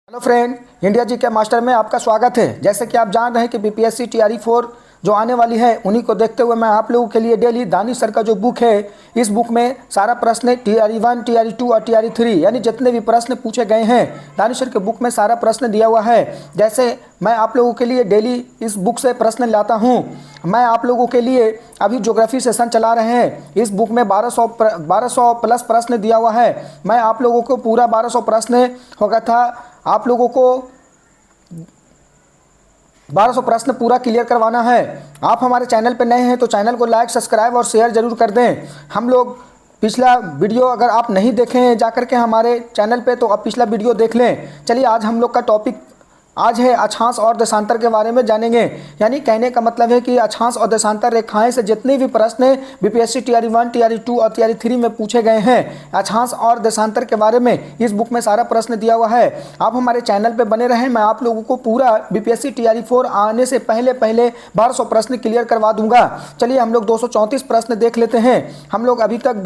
Hello friend, India जी के master में आपका स्वागत है। जैसे कि आप जान रहे हैं कि बीपीएससी टीआरई 4 जो आने वाली है उन्हीं को देखते हुए मैं आप लोगों के लिए डेली दानिश सर का जो बुक है, इस बुक में सारा प्रश्न टीआरई 1, टीआरई 2 और टीआरई 3 यानी जितने भी प्रश्न पूछे गए हैं दानिश सर के बुक में सारा प्रश्न दिया हुआ है। जैसे मैं आप लोगों के लिए डेली इस बुक से प्रश्न लाता हूँ। मैं आप लोगों के लिए अभी ज्योग्राफी सेशन चला रहे हैं। इस बुक में 1200 प्लस प्रश्न दिया हुआ है। मैं आप लोगों को पूरा 1200 प्रश्न होगा था, आप लोगों को 1200 प्रश्न पूरा क्लियर करवाना है। आप हमारे चैनल पर नए हैं तो चैनल को लाइक, सब्सक्राइब और शेयर जरूर कर दें। हम लोग पिछला वीडियो अगर आप नहीं देखे हैं जाकर के हमारे चैनल पे तो आप पिछला वीडियो देख लें। चलिए आज हम लोग का टॉपिक आज है अक्षांश और देशांतर के बारे में जानेंगे। यानी कहने का मतलब है कि अक्षांश और देशांतर रेखाएं से जितने भी प्रश्न बीपीएससी टीआरई 1, टीआरई 2 और टीआरई 3 में पूछे गए हैं, अक्षांश और देशांतर के बारे में इस बुक में सारा प्रश्न दिया हुआ है। आप हमारे चैनल पे बने रहें, मैं आप लोगों को पूरा बीपीएससी टीआरई 4 आने से पहले 1200 प्रश्न क्लियर करवा दूंगा। चलिए हम लोग 234 प्रश्न देख लेते हैं। हम लोग अभी तक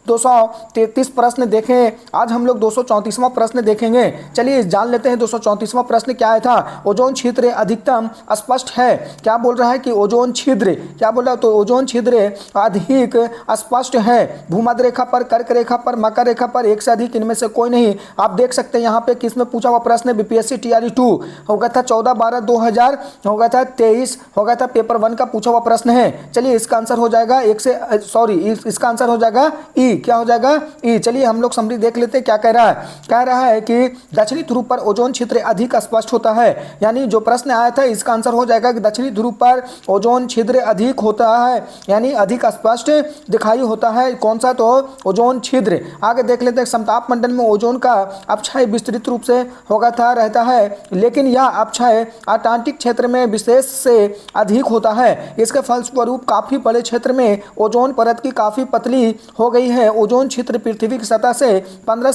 233 प्रश्न देखें, आज हम लोग 234वां प्रश्न देखेंगे। चलिए जान लेते हैं 234वां प्रश्न क्या है था। ओजोन छिद्र अधिकतम स्पष्ट है। क्या बोल रहा है कि ओजोन छिद्र, क्या बोल रहा है तो ओजोन छिद्र अधिक स्पष्ट है। भूमध्य रेखा पर, कर्क रेखा पर, मकर रेखा पर, एक से अधिक इनमें से कोई नहीं। आप देख सकते हैं यहाँ पे किसमें पूछा हुआ प्रश्न है, बीपीएससी टीआरई 2 होगा था 14/12/2000 होगा था 23 होगा था पेपर 1 का पूछा हुआ प्रश्न है। चलिए इसका आंसर हो जाएगा इसका आंसर हो जाएगा ई। क्या हो जाएगा ई। चलिए हम लोग समरी देख लेते हैं क्या कह रहा है। कह रहा है कि दक्षिणी ध्रुव पर ओजोन छिद्र अधिक स्पष्ट होता है। यानी जो प्रश्न आया था इसका आंसर हो जाएगा कि दक्षिणी ध्रुव पर ओजोन छिद्र अधिक होता है, यानी अधिक स्पष्ट दिखाई होता है। कौन सा तो ओजोन छिद्र। आगे देख लेते हैं समताप मंडल में ओजोन का अपक्षय विस्तृत रूप से होगा था रहता है, लेकिन यह अपक्षय अंटार्कटिक क्षेत्र में विशेष से अधिक होता है। इसके फलस्वरूप काफी बड़े क्षेत्र में ओजोन परत की काफी पतली हो गई है। ओजोन क्षेत्र पृथ्वी की सतह से 15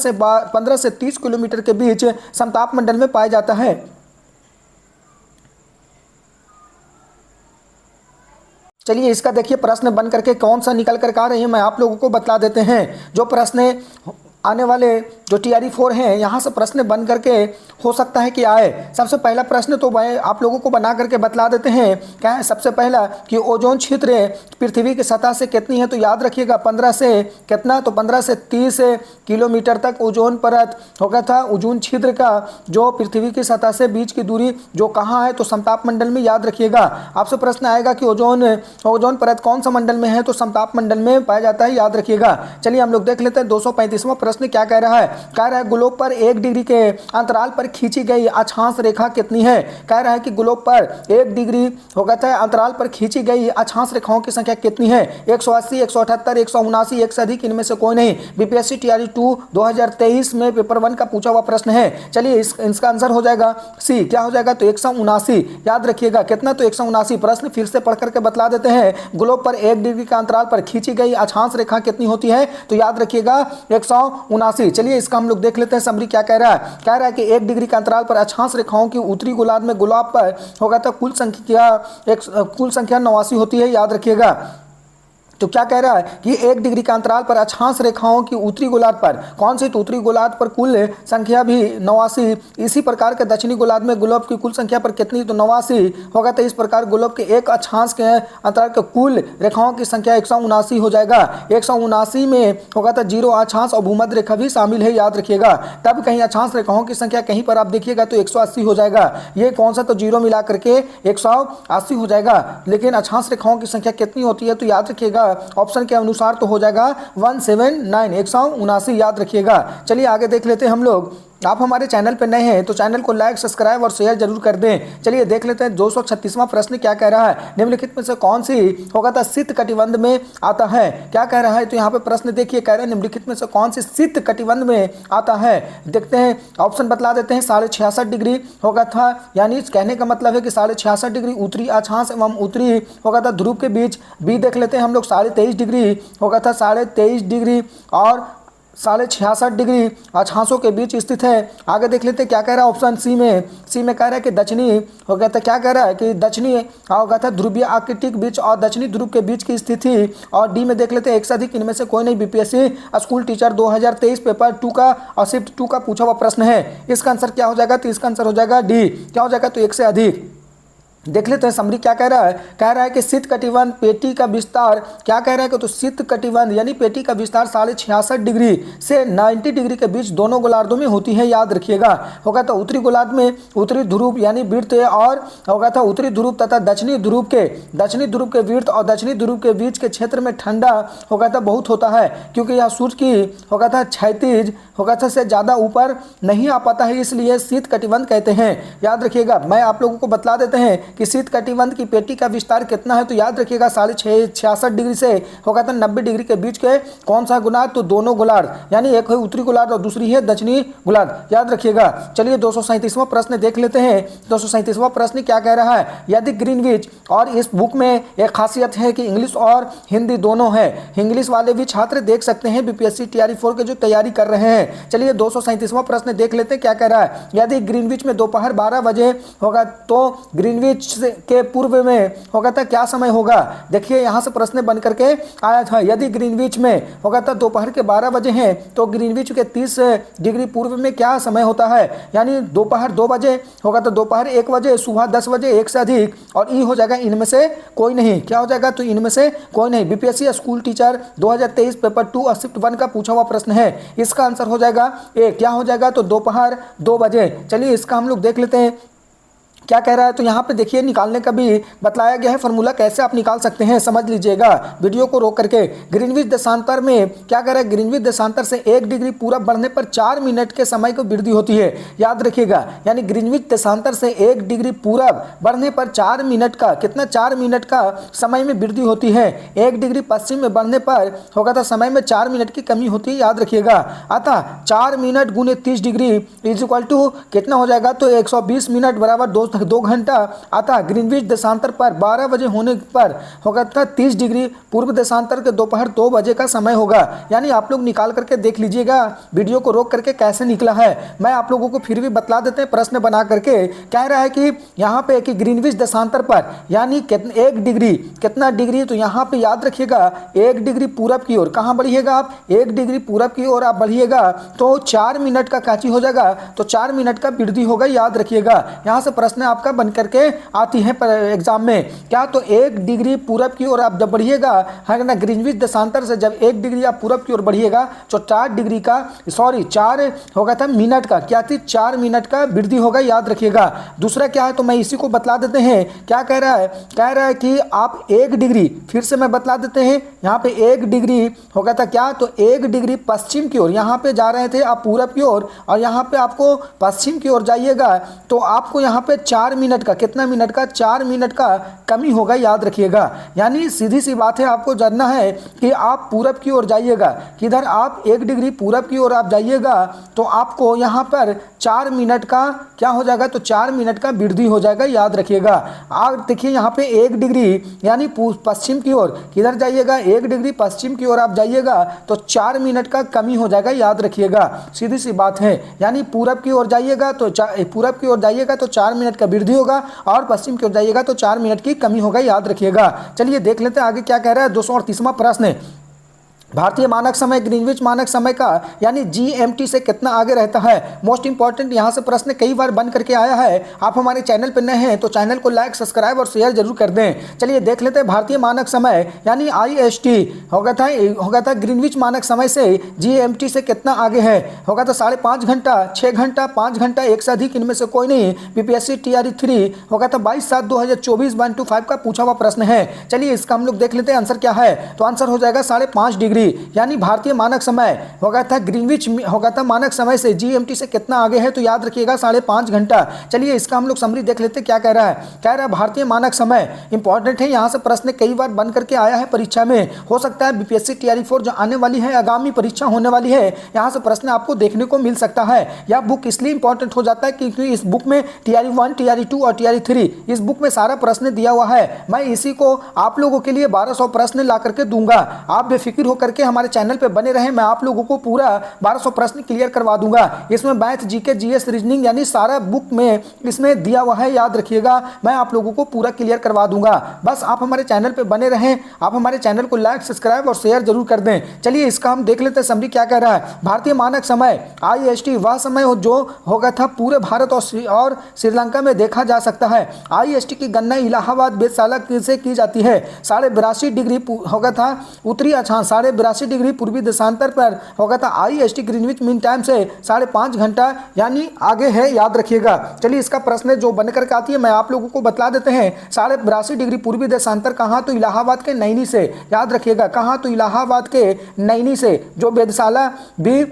से 30 किलोमीटर के बीच समताप मंडल में पाया जाता है। चलिए इसका देखिए प्रश्न बन करके कौन सा निकल कर आ रही है, मैं आप लोगों को बता देते हैं। जो प्रश्न आने वाले जो टीआरई 4 हैं यहाँ से प्रश्न बन करके हो सकता है कि आए। सबसे पहला प्रश्न तो मैं आप लोगों को बना करके बतला देते हैं। क्या है सबसे पहला कि ओजोन क्षेत्र पृथ्वी की सतह से कितनी है, तो याद रखिएगा 15 से कितना, तो 15 से 30 किलोमीटर तक ओजोन परत होगा था। ओजोन छिद्र का जो पृथ्वी की सतह से बीच की दूरी जो कहाँ है तो समताप मंडल में, याद रखिएगा। आपसे प्रश्न आएगा कि ओजोन परत कौन सा मंडल में है, तो समताप मंडल में पाया जाता है, याद रखिएगा। चलिए हम लोग देख लेते हैं 235वां प्रश्न क्या कह रहा है। कह रहा है ग्लोब पर 1 डिग्री के अंतराल पर खींची गई अक्षांश रेखा कितनी है। कह रहा है कि ग्लोब पर 1 डिग्री होगा था अंतराल पर खींची गई अक्षांश रेखाओं की संख्या कितनी है। 180, 178, 179, एक से अधिक इनमें से कोई नहीं। बीपीएससी टीआरई 2 2023 में पेपर 1 का पूछा हुआ प्रश्न है। चलिए इसका आंसर हो जाएगा सी। क्या हो जाएगा तो 179, याद रखिएगा कितना तो 179। प्रश्न फिर से पढ़ करके बतला देते हैं। ग्लोब पर 1 डिग्री का अंतराल पर खींची गई अक्षांश रेखा कितनी होती है, तो याद रखिएगा 179। चलिए इसका हम लोग देख लेते हैं समरी क्या कह रहा है। कह रहा है कि 1 डिग्री का अंतराल पर अक्षांश रेखाओं की उत्तरी गोलार्ध में गुलाब पर होगा तो कुल संख्या 89 होती है, याद रखिएगा। तो क्या कह रहा है कि 1 डिग्री का अंतराल पर अक्षांश रेखाओं की उत्तरी गोलार्ध पर कौन सी, तो उत्तरी गोलार्ध पर कुल संख्या भी 89। इसी प्रकार के दक्षिणी गोलार्ध में ग्लोब की कुल संख्या पर कितनी, तो 89 होगा। तो इस प्रकार ग्लोब के एक अक्षांश के अंतराल के कुल रेखाओं की संख्या 179 हो जाएगा। 179 में होगा तो 0 अक्षांश और भूमध्य रेखा भी शामिल है, याद रखिएगा। तब कहीं अक्षांश रेखाओं की संख्या कहीं पर आप देखिएगा तो 180 हो जाएगा। ये कौन सा तो 0 मिला करके 180 हो जाएगा। लेकिन अक्षांश रेखाओं की संख्या कितनी होती है, तो याद रखिएगा ऑप्शन के अनुसार तो हो जाएगा 179, 179, याद रखिएगा। चलिए आगे देख लेते हैं हम लोग। आप हमारे चैनल पर नए हैं तो चैनल को लाइक, सब्सक्राइब और शेयर जरूर कर दें। चलिए देख लेते हैं 236वां प्रश्न क्या कह रहा है। निम्नलिखित में से कौन सी होगा था शीत कटिबंध में आता है। क्या कह रहा है तो यहाँ पे प्रश्न देखिए, कह रहे हैं निम्नलिखित में से कौन सी शीत कटिबंध में आता है। देखते हैं ऑप्शन बतला देते हैं। 66.5 डिग्री होगा था, यानी कहने का मतलब है कि 66.5 डिग्री उत्तरी अक्षांश एवं उत्तरी होगा था ध्रुव के बीच। बी देख लेते हैं हम लोग 23.5 डिग्री होगा था, 23.5 डिग्री और 66.5 डिग्री अक्षांशों के बीच स्थित है। आगे देख लेते हैं क्या कह रहा है ऑप्शन सी में कह रहा है कि दक्षिणी हो गया था, क्या कह रहा है कि दक्षिणी हो गया था ध्रुवीय आकृतिक बीच और दक्षिणी ध्रुव के बीच की स्थिति। और डी में देख लेते हैं एक से अधिक, इनमें से कोई नहीं। बीपीएससी स्कूल टीचर 2023 पेपर 2 का और शिफ्ट 2 का पूछा हुआ प्रश्न है। इसका आंसर क्या हो जाएगा? तो इसका आंसर हो जाएगा डी। क्या हो जाएगा? तो एक से अधिक। देख लेते हैं समरी क्या कह रहा है। कह रहा है कि शीत कटिबंध पेटी का विस्तार, क्या कह रहा है कि तो शीत कटिबंध यानी पेटी का विस्तार 66.5 डिग्री से 90 डिग्री के बीच दोनों गोलार्धों में होती है, याद रखिएगा। होगा तो उत्तरी गोलार्ध में उत्तरी ध्रुव यानी वृत्त और होगा था उत्तरी ध्रुव तथा दक्षिणी ध्रुव के वृत्त और दक्षिणी ध्रुव के बीच के क्षेत्र में ठंडा होगा था बहुत होता है, क्योंकि यह सूर्य की होगा था क्षैतिज होगा था से ज़्यादा ऊपर नहीं आ पाता है, इसलिए शीत कटिबंध कहते हैं, याद रखिएगा। मैं आप लोगों को बतला देते हैं कि शीत कटिबंध की पेटी का विस्तार कितना है, तो याद रखिएगा 66.5 डिग्री से होगा था 90 डिग्री के बीच के कौन सा गोलार्ध? तो दोनों गोलार्ध, यानी एक है उत्तरी गोलार्ध और दूसरी है दक्षिणी गोलार्ध, याद रखिएगा। चलिए 237वां प्रश्न देख लेते हैं। 237वां प्रश्न क्या कह रहा है? यदि ग्रीनविच, और इस बुक में एक खासियत है कि इंग्लिश और हिंदी दोनों है, इंग्लिश वाले भी छात्र देख सकते हैं बीपीएससी टीआरई 4 के जो तैयारी कर रहे हैं। चलिए 237वां प्रश्न देख लेते हैं क्या कह रहा है। यदि ग्रीनविच में दोपहर 12 बजे होगा तो ग्रीनविच के पूर्व में होगा था क्या समय होगा? देखिए यहां से प्रश्न बन करके आया था। यदि ग्रीनविच में होगा था दोपहर के 12 बजे हैं तो ग्रीनविच के 30 डिग्री पूर्व में क्या समय होता है? यानी दोपहर 2 बजे होगा तो दोपहर 1 बजे, सुबह 10 बजे, एक से अधिक, और ई हो जाएगा इनमें से कोई नहीं। क्या हो जाएगा? तो इनमें से कोई नहीं। बीपीएससी स्कूल टीचर 2023 पेपर 2 और शिफ्ट 1 का पूछा हुआ प्रश्न है। इसका आंसर हो जाएगा ए। क्या हो जाएगा? तो दोपहर 2 बजे। चलिए इसका हम लोग देख लेते हैं क्या कह रहा है। तो यहाँ पे देखिए निकालने का भी बतलाया गया है, फार्मूला कैसे आप निकाल सकते हैं, समझ लीजिएगा वीडियो को रोक करके। ग्रीनविच देशांतर में क्या कह रहा है? ग्रीनविच देशांतर से 1 डिग्री पूरब बढ़ने पर 4 मिनट के समय को वृद्धि होती है, याद रखिएगा। यानी ग्रीनविच देशांतर से 1 डिग्री पूरब बढ़ने पर 4 मिनट का कितना? 4 मिनट का समय में वृद्धि होती है। 1 डिग्री पश्चिम में बढ़ने पर होगा तो समय में 4 मिनट की कमी होती है, याद रखिएगा। अतः 4 मिनट गुने 30 डिग्री इज इक्वल टू कितना हो जाएगा? तो 120 मिनट बराबर 2 घंटा। अतः ग्रीनविच देशांतर पर 12 बजे होने पर होगा था 30 डिग्री पूर्व देशांतर के दोपहर 2 बजे का समय होगा। यानी आप लोग निकाल करके देख लीजिएगा वीडियो को रोक करके कैसे निकला है। मैं आप लोगों को फिर भी बतला देते हैं प्रश्न बना करके। कह रहा है कि यहाँ पे कि ग्रीनविच देशांतर पर यानी 1 डिग्री कितना डिग्री? तो यहाँ पे याद रखिएगा 1 डिग्री पूरब की ओर। कहाँ बढ़िएगा आप? 1 डिग्री पूरब की ओर आप बढ़िएगा तो 4 मिनट का काची हो जाएगा? तो 4 मिनट का वृद्धि होगा, याद रखिएगा। यहाँ से प्रश्न आपका बन करके आती है एग्जाम में। क्या? तो 1 डिग्री पूरब की ओर आप जब बढ़िएगा है ना, ग्रीनविच देशांतर से जब 1 डिग्री आप पूरब की ओर बढ़िएगा तो 4 डिग्री का 4 होगा था मिनट का, क्या थी? 4 मिनट का वृद्धि होगा, याद रखिएगा। दूसरा क्या है तो मैं इसी को बतला देते हैं। क्या कह रहा है? कह रहा है कि आप 1 डिग्री, फिर से मैं बतला देते हैं, यहाँ पे 1 डिग्री होगा था क्या? तो 1 डिग्री पश्चिम की ओर, यहाँ पे जा रहे थे आप पूरब की ओर और यहाँ पे आपको पश्चिम की ओर जाइएगा तो आपको यहाँ पे 4 मिनट का कितना मिनट का? 4 मिनट का कमी होगा, याद रखिएगा। यानी सीधी सी बात है, आपको जानना है कि आप पूरब की ओर जाइएगा, किधर? आप 1 डिग्री पूरब की ओर आप जाइएगा तो आपको यहाँ पर 4 मिनट का क्या हो जाएगा? तो 4 मिनट का वृद्धि हो जाएगा, याद रखिएगा। आप देखिए यहाँ पे 1 डिग्री यानी पश्चिम की ओर किधर जाइएगा? 1 डिग्री पश्चिम की ओर आप जाइएगा तो 4 मिनट का कमी हो जाएगा, याद रखिएगा। सीधी सी बात है, यानी पूरब की ओर जाइएगा तो पूरब की ओर जाइएगा तो 4 मिनट का वृद्धि होगा और पश्चिम की ओर जाइएगा तो 4 मिनट की कमी होगा, याद रखिएगा। चलिए देख लेते हैं आगे क्या कह रहा है। 238वां प्रश्न, भारतीय मानक समय ग्रीनविच मानक समय का यानी जीएमटी से कितना आगे रहता है? मोस्ट इंपॉर्टेंट यहाँ से प्रश्न कई बार बन करके आया है। आप हमारे चैनल पर नए हैं तो चैनल को लाइक, सब्सक्राइब और शेयर जरूर कर दें। चलिए देख लेते हैं भारतीय मानक समय यानी आईएसटी होगा था ग्रीनविच मानक समय से जीएमटी से कितना आगे है? होगा तो 5.5 घंटा, 6 घंटा, 5 घंटा, एक से अधिक, इनमें से कोई नहीं। बीपीएससी टीआरई 3 होगा था 22/7/2024 125 का पूछा हुआ प्रश्न है। चलिए इसका हम लोग देख लेते हैं आंसर क्या है। तो आंसर हो जाएगा 5.5 डिग्री। यानी भारतीय मानक समय होगा था ग्रीनविच होगा था मानक समय से जीएमटी से कितना आगे है? तो याद रखिएगा 5.5 घंटा। चलिए इसका हम लोग समरी देख लेते हैं क्या कह रहा है। कह रहा है भारतीय मानक समय इंपॉर्टेंट है, यहाँ से प्रश्न कई बार बन करके आया है परीक्षा में। हो सकता है बीपीएससी टीआरई 4 जो आने वाली है, आगामी परीक्षा होने वाली है, यहाँ से प्रश्न आपको देखने को मिल सकता है। यह बुक इसलिए इंपॉर्टेंट हो जाता है क्योंकि इस बुक में टीआरई 1, टीआरई 2 और टीआरई 3 इस बुक में सारा प्रश्न दिया हुआ है। मैं इसी को आप लोगों के लिए 1200 प्रश्न ला करके दूंगा। आप बेफिक्र होकर करके हमारे चैनल पे बने रहें। मैं आप लोगों को पूरा 1200 प्रश्न क्लियर करवा दूंगा। इसमें मैथ, जीके, जीएस, रीजनिंग यानी सारा बुक में इसमें दिया हुआ है, याद रखिएगा। मैं आप लोगों को पूरा क्लियर करवा दूंगा। बस आप हमारे चैनल पे बने रहें। आप हमारे चैनल को लाइक, सब्सक्राइब और शेयर जरूर कर दें। चलिए इसका हम देख लेते हैं समरी क्या कह रहा है। भारतीय मानक समय IST वह समय हो जो होगा था पूरे भारत और श्रीलंका में देखा जा सकता है। IST की गणना इलाहाबाद वेधशाला से की जाती है। 82.5 डिग्री होगा था उत्तरी अक्षांश, 82.5 डिग्री पूर्वी देशांतर पर होगा था। IST ग्रीनविच मीन टाइम से 5.5 घंटा यानी आगे है, याद रखिएगा। चलिए इसका प्रश्न जो बनकर के आती है मैं आप लोगों को बतला देते हैं। 82.5 डिग्री पूर्वी देशांतर कहाँ, तो इलाहाबाद के नैनी से, याद रखिएगा। कहाँ, तो इलाहाबाद के नैनी से, जो वेधशाला भी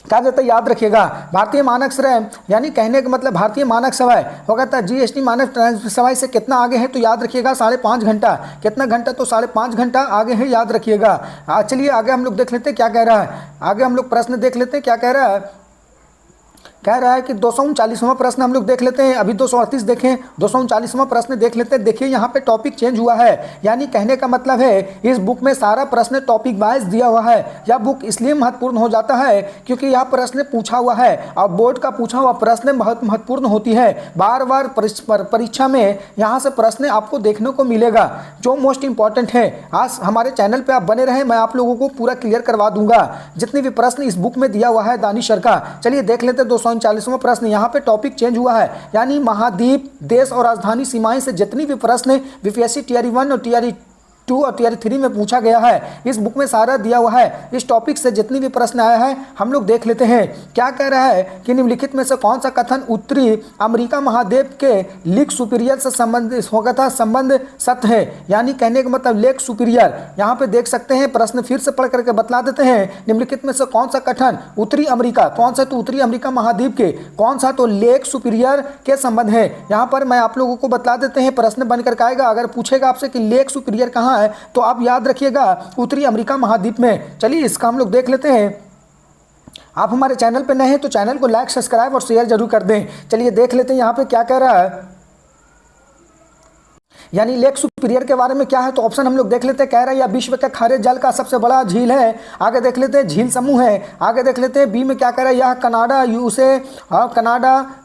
कहा जाता है, याद रखिएगा। भारतीय मानक समय यानी कहने का मतलब भारतीय मानक समय होगा था GST मानक समय से कितना आगे है, तो याद रखिएगा 5.5 घंटा। कितना घंटा, तो 5.5 घंटा आगे है, याद रखिएगा। चलिए आगे हम लोग देख लेते हैं क्या कह रहा है। आगे हम लोग प्रश्न देख लेते हैं क्या कह रहा है। कह रहा है कि 239वां प्रश्न हम लोग देख लेते हैं। अभी 238 देखें, 239वां प्रश्न देख लेते हैं। देखिए यहाँ पे टॉपिक चेंज हुआ है, यानी कहने का मतलब है इस बुक में सारा प्रश्न टॉपिक वाइज दिया हुआ है। यह बुक इसलिए महत्वपूर्ण हो जाता है क्योंकि यह प्रश्न पूछा हुआ है और बोर्ड का पूछा हुआ प्रश्न बहुत महत्वपूर्ण होती है। बार बार परीक्षा में यहाँ से प्रश्न आपको देखने को मिलेगा जो मोस्ट इंपॉर्टेंट है। आज हमारे चैनल पर आप बने रहें, मैं आप लोगों को पूरा क्लियर करवा दूंगा जितने भी प्रश्न इस बुक में दिया हुआ है दानिश सर का। चलिए देख लेते हैं 239वां प्रश्न। यहाँ पे टॉपिक चेंज हुआ है, यानी महाद्वीप, देश और राजधानी सीमाएं से जितनी भी प्रश्न बीपीएससी टीआरई 1 और टीआरई 2 और टीआरई 3 में पूछा गया है, इस बुक में सारा दिया हुआ है। इस टॉपिक से जितनी भी प्रश्न आया है हम लोग देख लेते हैं। क्या कह रहा है कि निम्नलिखित में से कौन सा कथन उत्तरी अमेरिका महाद्वीप के लेक सुपीरियर से संबंधित होगा था, संबंध सत्य है। यानी कहने का मतलब लेक सुपीरियर। यहाँ पे देख सकते हैं, प्रश्न फिर से पढ़ करके बतला देते हैं। निम्नलिखित में से कौन सा कथन उत्तरी अमेरिका, कौन सा, तो उत्तरी अमेरिका महाद्वीप के, कौन सा, तो लेक सुपीरियर के संबंध है। यहाँ पर मैं आप लोगों को बतला देते हैं, प्रश्न बनकर आएगा। अगर पूछेगा आपसे कि लेक सुपीरियर कहाँ है, तो आप याद रखिएगा उत्तरी अमेरिका महाद्वीप में। चलिए इसका हम लोग देख लेते हैं। आप हमारे चैनल पे नए हैं तो चैनल को लाइक, सब्सक्राइब और शेयर जरूर कर दें। चलिए देख लेते हैं यहाँ पे क्या कह रहा है, यानी लेक सुपीरियर के बारे में क्या है। तो ऑप्शन हम लोग देख लेते हैं। कह रहा है यह विश्व के खारे जल का सबसे बड़ा झील है। आगे देख लेते हैं झील समूह है। आगे देख लेते हैं बी में क्या कह रहा है, यह कनाडा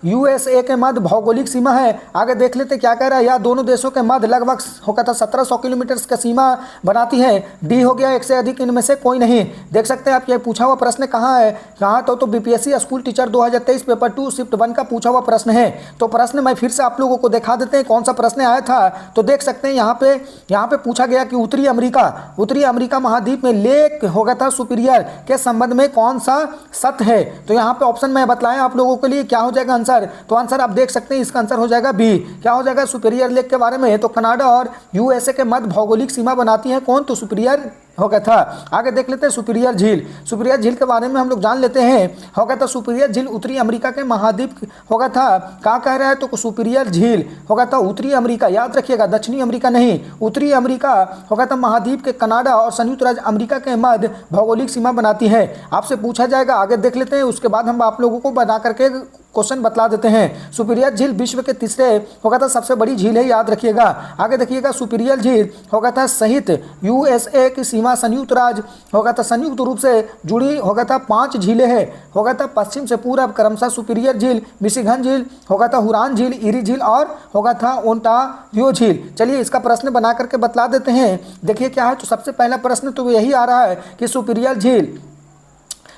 USA के मध्य भौगोलिक सीमा है। आगे देख लेते हैं क्या कह रहा है, यह दोनों देशों के मध्य लगभग होगा था 1700 किलोमीटर की सीमा बनाती है। डी हो गया एक से अधिक इनमें से कोई नहीं। देख सकते हैं आप, ये पूछा हुआ प्रश्न कहाँ है, कहाँ, तो BPSC school teacher 2023 paper 2 shift 1 का पूछा हुआ प्रश्न है। तो प्रश्न मैं फिर से आप लोगों को दिखा देते हैं कौन सा प्रश्न आया था। तो देख सकते हैं यहाँ पे पूछा गया कि उत्तरी अमेरिका महाद्वीप में लेक होगा था सुपीरियर के संबंध में कौन सा सत्य है। तो यहाँ पे ऑप्शन मैं बतलाया आप लोगों के लिए, क्या हो जाएगा आंसर, तो आंसर आप देख सकते हैं, इसका आंसर हो जाएगा बी। क्या हो जाएगा, सुपीरियर लेक के बारे में। तो कनाडा और USA के मध्य भौगोलिक सीमा बनाती है कौन, तो सुपीरियर होगा था। आगे देख लेते हैं सुपीरियर झील। सुपीरियर झील के बारे में हम लोग जान लेते हैं। होगा था सुपीरियर झील उत्तरी अमेरिका के महाद्वीप होगा था। कहाँ कह रहा है, तो सुपीरियर झील होगा था उत्तरी अमेरिका, याद रखिएगा, दक्षिणी अमेरिका नहीं, उत्तरी अमेरिका होगा था महाद्वीप के कनाडा और संयुक्त राज्य अमेरिका के मध्य भौगोलिक सीमा बनाती है। आपसे पूछा जाएगा, आगे देख लेते हैं, उसके बाद हम आप लोगों को बना करके क्वेश्चन बतला देते हैं। सुपीरियर झील विश्व के तीसरे होगा था सबसे बड़ी झील है, याद रखिएगा। आगे देखिएगा सुपीरियर झील होगा था सहित USA की सीमा संयुक्त राज्य होगा था संयुक्त रूप से जुड़ी होगा था 5 झीलें हैं। होगा था पश्चिम से पूरब क्रमशः सुपीरियर झील, मिशिगन झील, होगा था हुरान झील, इरी झील और होगा था ओंटारियो झील। चलिए इसका प्रश्न बना करके बतला देते हैं। देखिए क्या है, तो सबसे पहला प्रश्न तो यही आ रहा है कि सुपीरियर झील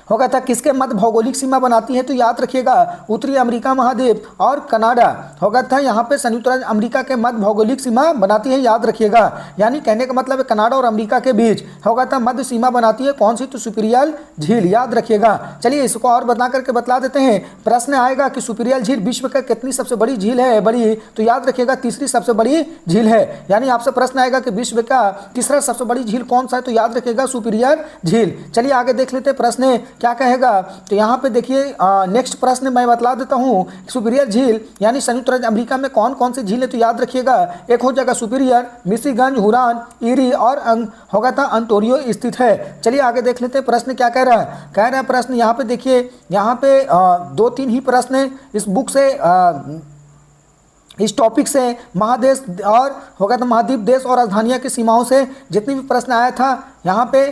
होगा था किसके मध्य भौगोलिक सीमा बनाती है, तो याद रखिएगा उत्तरी अमेरिका महाद्वीप और कनाडा होगा था यहाँ पे संयुक्त राज्य अमेरिका के मध्य भौगोलिक सीमा बनाती है, याद रखिएगा। यानी कहने का मतलब है कनाडा और अमेरिका के बीच होगा था मध्य सीमा बनाती है कौन सी, तो सुपीरियर झील, याद रखिएगा। चलिए इसको और बता करके बतला देते हैं। प्रश्न आएगा कि सुपीरियर झील विश्व का कितनी सबसे बड़ी झील है, बड़ी, तो याद रखिएगा तीसरी सबसे बड़ी झील है। यानी आपसे प्रश्न आएगा कि विश्व का तीसरा सबसे बड़ी झील कौन सा है, तो याद रखिएगा सुपीरियर झील। चलिए आगे देख लेते हैं प्रश्न क्या कहेगा। तो यहाँ पे देखिए नेक्स्ट प्रश्न मैं बतला देता हूँ। सुपीरियर झील यानी संयुक्त राज्य अमेरिका में कौन कौन सी झील है, तो याद रखिएगा एक हो जाएगा सुपीरियर, मिशिगन, हुरान, इरी और होगा था ओंटारियो स्थित है। चलिए आगे देख लेते हैं प्रश्न क्या कह रहा है। कह रहा है प्रश्न यहाँ पे देखिए, यहाँ पे 2-3 ही प्रश्न इस बुक से इस टॉपिक से महादेश और होगा तो महाद्वीप, देश और राजधानियों की सीमाओं से जितनी भी प्रश्न आया था यहाँ पे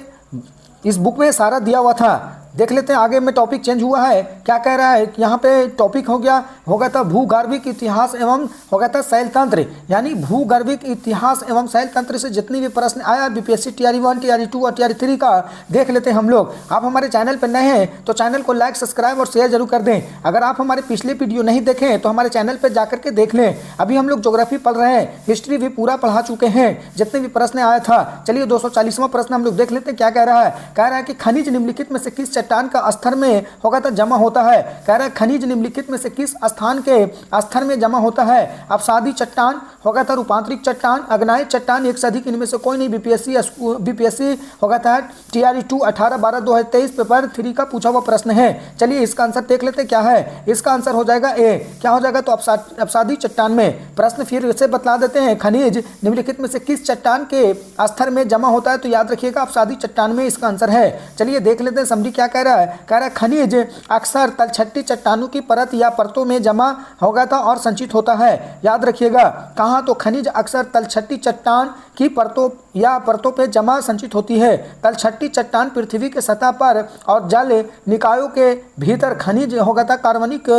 इस बुक में सारा दिया हुआ था। देख लेते हैं आगे में टॉपिक चेंज हुआ है, क्या कह रहा है। यहाँ पे टॉपिक हो गया था भूगर्भिक इतिहास एवं हो गया था शैल तंत्र, यानी भूगर्भिक इतिहास एवं शैल तंत्र से जितनी भी प्रश्न आया बीपीएससी टीआरई 1, टीआरई 2 और टीआरई 3 का देख लेते हैं हम लोग। आप हमारे चैनल पर नए हैं तो चैनल को लाइक, सब्सक्राइब और शेयर जरूर कर दें। अगर आप हमारे पिछले वीडियो नहीं देखें तो हमारे चैनल पर जाकर के देख लें। अभी हम लोग ज्योग्राफी पढ़ रहे हैं, हिस्ट्री भी पूरा पढ़ा चुके हैं, जितने भी प्रश्न आया था। चलिए 240वां प्रश्न हम लोग देख लेते हैं, क्या कह रहा है। कह रहा है कि खनिज निम्नलिखित में से किस चट्टान का स्तर में होगा था जमा होता है। कह रहा है खनिज निम्नलिखित में से किस स्थान के स्तर में जमा होता है। अवसादी चट्टान होगा था, रूपांतरित चट्टान, अग्नायत चट्टान, एक से अधिक इनमें से कोई नहीं। बीपीएससी होगा था टीआरई 2 18/12/2023 पेपर 3 का पूछा हुआ प्रश्न है। चलिए इसका आंसर देख लेते हैं क्या है। इसका आंसर हो जाएगा ए। क्या हो जाएगा तो अवसादी चट्टान में। प्रश्न फिर से बतला देते हैं, खनिज निम्नलिखित में से किस चट्टान के स्तर में जमा होता है, तो याद रखिएगा अवसादी चट्टान में इसका आंसर है। चलिए देख लेते हैं समझी क्या कह रहा है। कह रहा है खनिज अक्सर तलछटी चट्टानों की परत या परतों में जमा होगा था और संचित होता है। याद रखिएगा कहाँ, तो खनिज अक्सर तलछटी चट्टान की परतों या परतों पे जमा संचित होती है। तलछटी चट्टान पृथ्वी के सतह पर और जल निकायों के भीतर खनिज होगा था कार्बनिक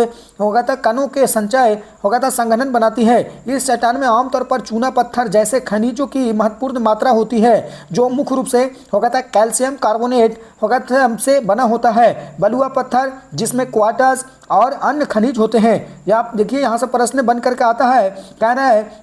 होगा था कणों के संचय होगा था संघनन बनाती है। इस चट्टान में आमतौर पर चूना पत्थर जैसे खनिजों की महत्वपूर्ण मात्रा होती है, जो मुख्य रूप से होगा था कैल्शियम कार्बोनेट होगा था से बना होता है। बलुआ पत्थर जिसमें क्वार्टज और अन्य खनिज होते हैं। या आप देखिए यहाँ से प्रश्न बन करके आता है, कह रहा है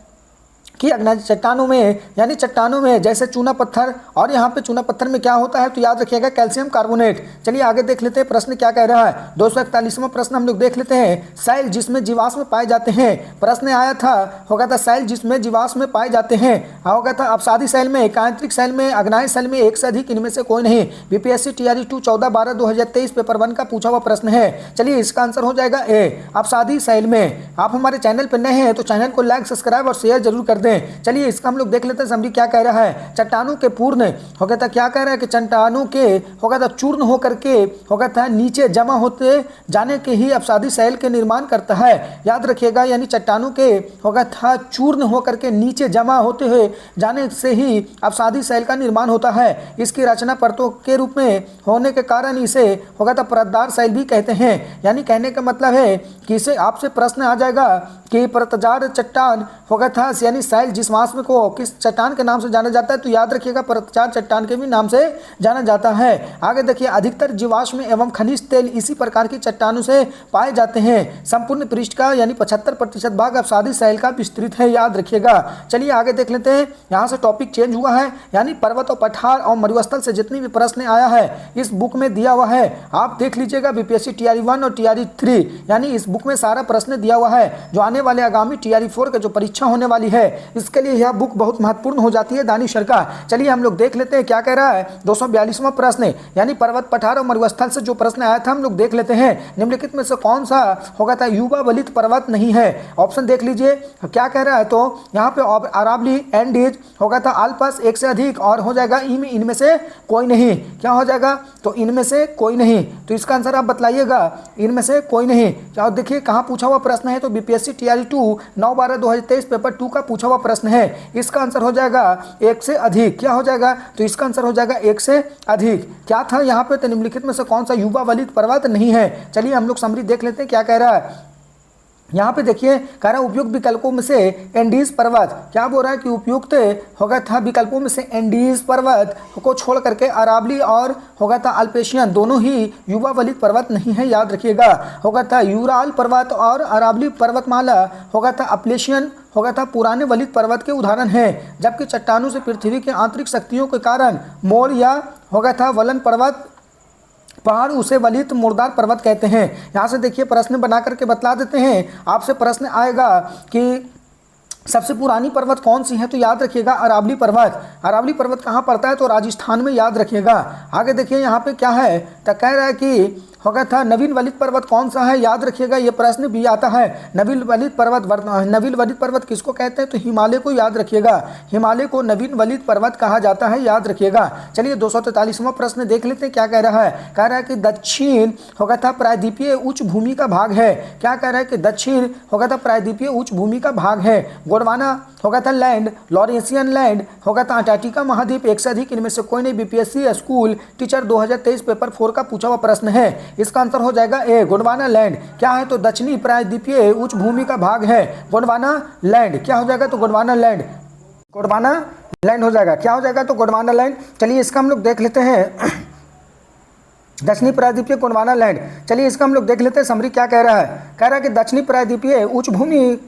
कि चट्टानों में यानी चट्टानों में जैसे चूना पत्थर, और यहाँ पे चूना पत्थर में क्या होता है तो याद रखिएगा कैल्शियम कार्बोनेट। चलिए आगे देख लेते हैं प्रश्न क्या कह रहा है। 241वां प्रश्न हम लोग देख लेते हैं, शैल जिसमें जीवाश्म पाए जाते हैं। प्रश्न आया था होगा था शैल जिसमें जीवाश्म पाए जाते हैं। होगा था अवसादी शैल में, एकांतरिक शैल में, अग्नायत शैल में, एक से अधिक इनमें से कोई नहीं। बीपीएससी टीआरई 2 14/12/2023 पेपर 1 का पूछा हुआ प्रश्न है। चलिए इसका आंसर हो जाएगा ए, अवसादी शैल में। आप हमारे चैनल पर नए हैं तो चैनल को लाइक, सब्सक्राइब और शेयर जरूर कर दें। चलिए इसका हम लोग देख लेते हैं समझी क्या कह रहा है। चट्टानों के पूर्ण हो गया था, क्या कह रहा है कि चट्टानों के हो गया था चूर्ण होकर के हो गया था नीचे जमा होते जाने के ही अवसादी शैल के निर्माण करता है। याद रखिएगा यानी चट्टानों के हो गया था चूर्ण होकर के नीचे जमा होते हुए जाने से ही अवसादी शैल का निर्माण होता है। इसकी रचना परतों के रूप में होने के कारण इसे हो गया था परतदार शैल भी कहते हैं। यानी कहने का मतलब है कि इसे आपसे प्रश्न आ जाएगा कि परतदार चट्टान होगा था यानी शैल जीवाश्म को किस चट्टान के नाम से जाना जाता है, तो याद रखिएगा परतदार चट्टान के भी नाम से जाना जाता है। आगे देखिए अधिकतर जीवाश्म एवं खनिज तेल इसी प्रकार की चट्टानों से पाए जाते हैं। संपूर्ण पृष्ठ का यानी 75% भाग अवसादी शैल का विस्तृत है, याद रखिएगा। चलिए आगे देख लेते हैं, यहाँ से टॉपिक चेंज हुआ है, यानी पर्वत और पठार और मरुस्थल से जितनी भी प्रश्न आया है इस बुक में दिया हुआ है। आप देख लीजिएगा बीपीएससी टीआरई 1 और टीआरई 3 यानी इस बुक में सारा प्रश्न दिया हुआ है। जो आने वाले आगामी टीआरई 4 के जो परीक्षा होने वाली है इसके लिए यह बुक बहुत महत्वपूर्ण हो जाती है दानिश सर का। चलिए हम लोग देख लेते हैं क्या कह रहा है। 242वां प्रश्न यानी पर्वत पठार और मरुस्थल से जो प्रश्न आया था हम लोग देख लेते हैं। निम्नलिखित में से कौन सा होगा था युवा वलित पर्वत नहीं है। ऑप्शन देख लीजिए क्या कह रहा है, तो यहाँ पे अरावली, एंडीज होगा था अल्पस, एक से अधिक, और हो जाएगा इनमें से कोई नहीं। क्या हो जाएगा तो इनमें से कोई नहीं। तो इसका आंसर आप बतलाइएगा, इनमें से कोई नहीं। क्या देखिए कहाँ पूछा हुआ प्रश्न है, तो बीपीएससी टीआरई 2 9/12/2023 पेपर 2 का पूछा हुआ प्रश्न है। इसका आंसर हो जाएगा एक से अधिक। क्या हो जाएगा तो इसका आंसर हो जाएगा एक से अधिक। क्या था यहाँ पे, तो निम्नलिखित में से कौन सा युवा वलित पर्वत नहीं है। चलिए हम लोग समरी देख लेते हैं क्या कह रहा है। यहाँ पे देखिए कह रहा है उपयुक्त विकल्पों में से एंडीज पर्वत, क्या बोल रहा है कि उपयुक्त होगा था विकल्पों में से एंडीज पर्वत को छोड़ करके अरावली और होगा था अल्पेशियन दोनों ही युवा वलित पर्वत नहीं है, याद रखिएगा। होगा था यूराल पर्वत और अरावली पर्वतमाला होगा था अपलेशियन होगा था पुराने वलित पर्वत के उदाहरण हैं। जबकि चट्टानों से पृथ्वी के आंतरिक शक्तियों के कारण मोर या होगा था वलन पर्वत पहाड़ उसे वलित मुर्दार पर्वत कहते हैं। यहाँ से देखिए प्रश्न बना करके बतला देते हैं। आपसे प्रश्न आएगा कि सबसे पुरानी पर्वत कौन सी है, तो याद रखिएगा अरावली पर्वत। अरावली पर्वत कहाँ पड़ता है, तो राजस्थान में, याद रखिएगा। आगे देखिए यहाँ पे क्या है, तो कह रहा है कि होगा था नवीन वलित पर्वत कौन सा है, याद रखिएगा ये प्रश्न भी आता है। नवीन वलित पर्वत किसको कहते हैं, तो हिमालय को याद रखिएगा, हिमालय को नवीन वलित पर्वत कहा जाता है, याद रखिएगा। चलिए 243वां प्रश्न देख लेते हैं क्या कह रहा है। कह रहा है कि दक्षिण होगा था प्रायद्वीपीय उच्च भूमि का भाग है। क्या कह रहा है कि दक्षिण होगा था प्रायद्वीपीय उच्च भूमि का भाग है। गोंडवाना होगा था लैंड, लॉरेंसियन लैंड होगा था अंटार्कटिका महाद्वीप, एक से अधिक इनमें से कोई नहीं। बीपीएससी स्कूल टीचर 2023 पेपर 4 का पूछा हुआ प्रश्न है। इसका आंसर हो जाएगा ए, गोंडवाना लैंड। क्या है, तो दक्षिणी प्रायद्वीपीय उच्च भूमि का भाग है गोंडवाना लैंड। क्या हो जाएगा, तो गोंडवाना लैंड, गोंडवाना लैंड हो जाएगा। क्या हो जाएगा, तो गोंडवाना लैंड। चलिए इसका हम लोग देख लेते हैं, दक्षिणी प्रायद्वीपीय गोंडवाना लैंड। चलिए इसका हम लोग देख लेते हैं समरी क्या कह रहा है। कह रहा है कि दक्षिणी प्रायद्वीपीय उच्च भूमि,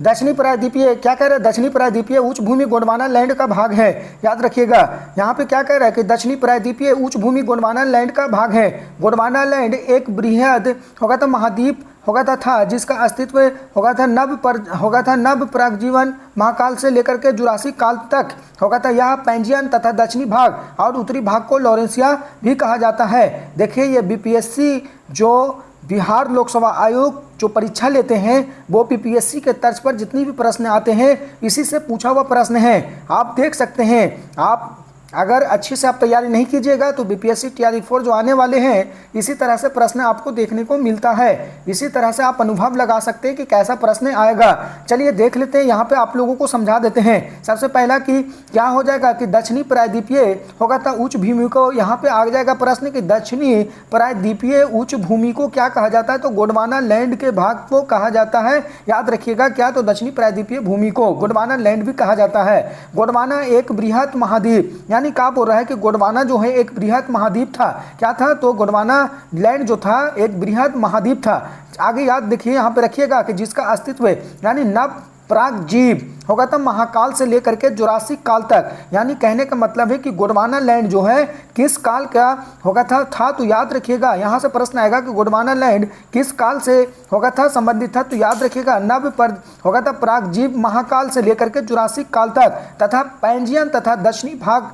दक्षिणी प्रायद्वीपीय क्या कह रहा है, दक्षिणी प्रायद्वीपीय उच्च भूमि गोंडवाना लैंड का भाग है, याद रखिएगा। यहाँ पे क्या कह रहा है कि दक्षिणी प्रायद्वीपीय उच्च भूमि गोंडवाना लैंड का भाग है। गोंडवाना लैंड एक बृहद होगा था महाद्वीप होगा था जिसका अस्तित्व होगा था नव प्रागजीवन महाकाल से लेकर के जुरासिक काल तक होगा था। यह पैंजियन तथा दक्षिणी भाग और उत्तरी भाग को लॉरेंसिया भी कहा जाता है। देखिए ये बीपीएससी जो बिहार लोकसभा आयोग जो परीक्षा लेते हैं वो बीपीएससी के तर्ज पर जितनी भी प्रश्न आते हैं इसी से पूछा हुआ प्रश्न है। आप देख सकते हैं, आप अगर अच्छे से आप तैयारी नहीं कीजिएगा तो बीपीएससी टीआरई 4 जो आने वाले हैं इसी तरह से प्रश्न आपको देखने को मिलता है। इसी तरह से आप अनुभव लगा सकते हैं कि कैसा प्रश्न आएगा। चलिए देख लेते हैं, यहाँ पे आप लोगों को समझा देते हैं। सबसे पहला कि क्या हो जाएगा कि दक्षिणी प्रायद्वीपीय होगा था उच्च भूमि को, यहाँ पे आ जाएगा प्रश्न कि दक्षिणी प्रायद्वीपीय उच्च भूमि को क्या कहा जाता है, तो गोंडवाना लैंड के भाग को कहा जाता है, याद रखिएगा। क्या, तो दक्षिणी प्रायद्वीपीय भूमि को गोंडवाना लैंड भी कहा जाता है। गोंडवाना एक बृहत महाद्वीप, यानी क्या बोल रहा है कि गोंडवाना जो है एक बृहत महाद्वीप था। क्या था, तो गोंडवाना लैंड जो था एक बृहत महाद्वीप था। आगे याद देखिए यहाँ पे रखिएगा कि जिसका अस्तित्व यानी नव प्रागजीव होगा था महाकाल से लेकर के जुरासिक काल तक, यानी कहने का मतलब है कि गोंडवाना लैंड जो है किस काल का होगा था तो याद रखिएगा। यहाँ से प्रश्न आएगा कि गोंडवाना लैंड किस काल से होगा था संबंधित था, तो याद रखिएगा नव पर होगा था प्रागजीव महाकाल से लेकर के जुरासिक काल तक, तथा पैंजियन तथा दक्षिणी भाग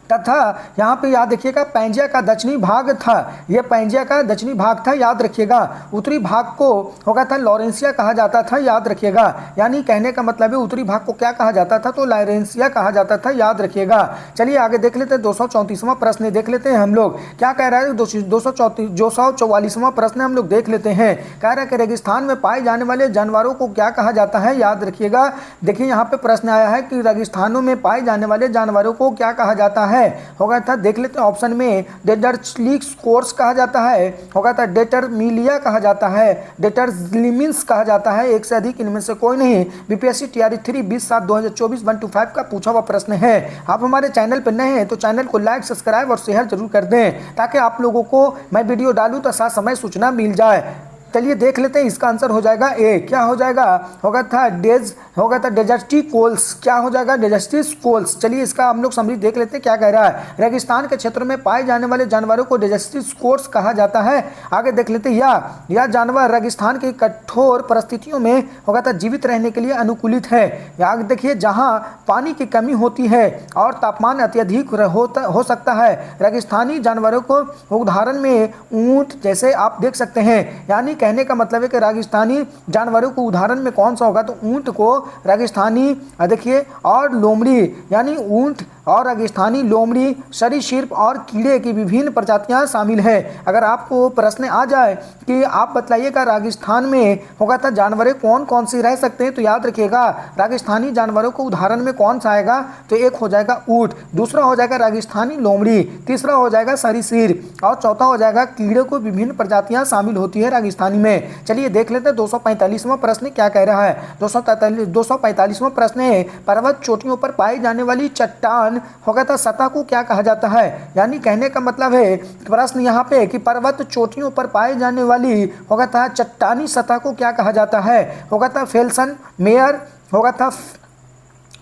तथा यहाँ पे याद रखिएगा पैंजिया का दक्षिणी भाग था, यह पैंजिया का दक्षिणी भाग था, याद रखिएगा। उत्तरी भाग को होगा था लॉरेंसिया कहा जाता था, याद रखिएगा। यानी कहने का मतलब है उत्तरी भाग को क्या कहा जाता था, तो लॉरेंसिया कहा जाता था, याद रखिएगा। चलिए आगे देख लेते हैं 234वां प्रश्न देख लेते हैं हम लोग। क्या कह रहा है, 244वां प्रश्न हम लोग देख लेते हैं। कह रहा है कि रेगिस्तान में पाए जाने वाले जानवरों को क्या कहा जाता है, याद रखिएगा। देखिए यहाँ पे प्रश्न आया है कि रेगिस्तानों में पाए जाने वाले जानवरों को क्या कहा जाता है, होगा था देख लेते हैं। ऑप्शन में डेटरस्लिक्स कोर्स कहा जाता है, होगा था डेटरमिलिया कहा जाता है, डेटरलिमिन्स कहा जाता है, एक से अधिक इनमें से कोई नहीं। बीपीएससी टीआरई 3 20/7/2024 125 का पूछा हुआ प्रश्न है। आप हमारे चैनल पर नए हैं तो चैनल को लाइक सब्सक्राइब और शेयर जरूर कर दें ताकि आप लोगों को मैं वीडियो डालूं तो साथ समय सूचना मिल जाए। चलिए देख लेते हैं, इसका आंसर हो जाएगा ए। क्या हो जाएगा, होगा था डेजर्टिकोल्स। क्या हो जाएगा, डेजर्टिकोल्स। चलिए इसका हम लोग समरी देख लेते हैं क्या कह रहा है। रेगिस्तान के क्षेत्र में पाए जाने वाले जानवरों को डेजर्टिकोल्स कहा जाता है। आगे देख लेते हैं, यह जानवर रेगिस्तान की कठोर परिस्थितियों में होगा था जीवित रहने के लिए अनुकूलित है। आगे देखिए, जहाँ पानी की कमी होती है और तापमान अत्यधिक हो सकता है, रेगिस्तानी जानवरों को उदाहरण में ऊंट जैसे आप देख सकते हैं। यानी कहने का मतलब है कि रेगिस्तानी जानवरों को उदाहरण में कौन सा होगा, तो ऊंट को रेगिस्तानी देखिए, और लोमड़ी, यानी ऊंट और रेगिस्तानी लोमड़ी, सरीसृप और कीड़े की विभिन्न प्रजातियां शामिल है। अगर आपको प्रश्न आ जाए कि आप बतलाइएगा राजस्थान में होगा था जानवरें कौन कौन सी रह सकते हैं, तो याद रखिएगा राजस्थानी जानवरों को उदाहरण में कौन सा आएगा, तो एक हो जाएगा ऊंट, दूसरा हो जाएगा राजस्थानी लोमड़ी, तीसरा हो जाएगा सरीसृप और चौथा हो जाएगा कीड़े को विभिन्न प्रजातियां शामिल होती है राजस्थानी में। चलिए देख लेते हैं 245वां प्रश्न क्या कह रहा है। 245वां प्रश्न है, पर्वत चोटियों पर पाई जाने वाली चट्टान होगा था सतह को क्या कहा जाता है। यानी कहने का मतलब है प्रश्न यहाँ पे कि पर्वत चोटियों पर पाई जाने वाली होगा था चट्टानी सतह को क्या कहा जाता है, होगा था फेल्सन मेयर, होगा था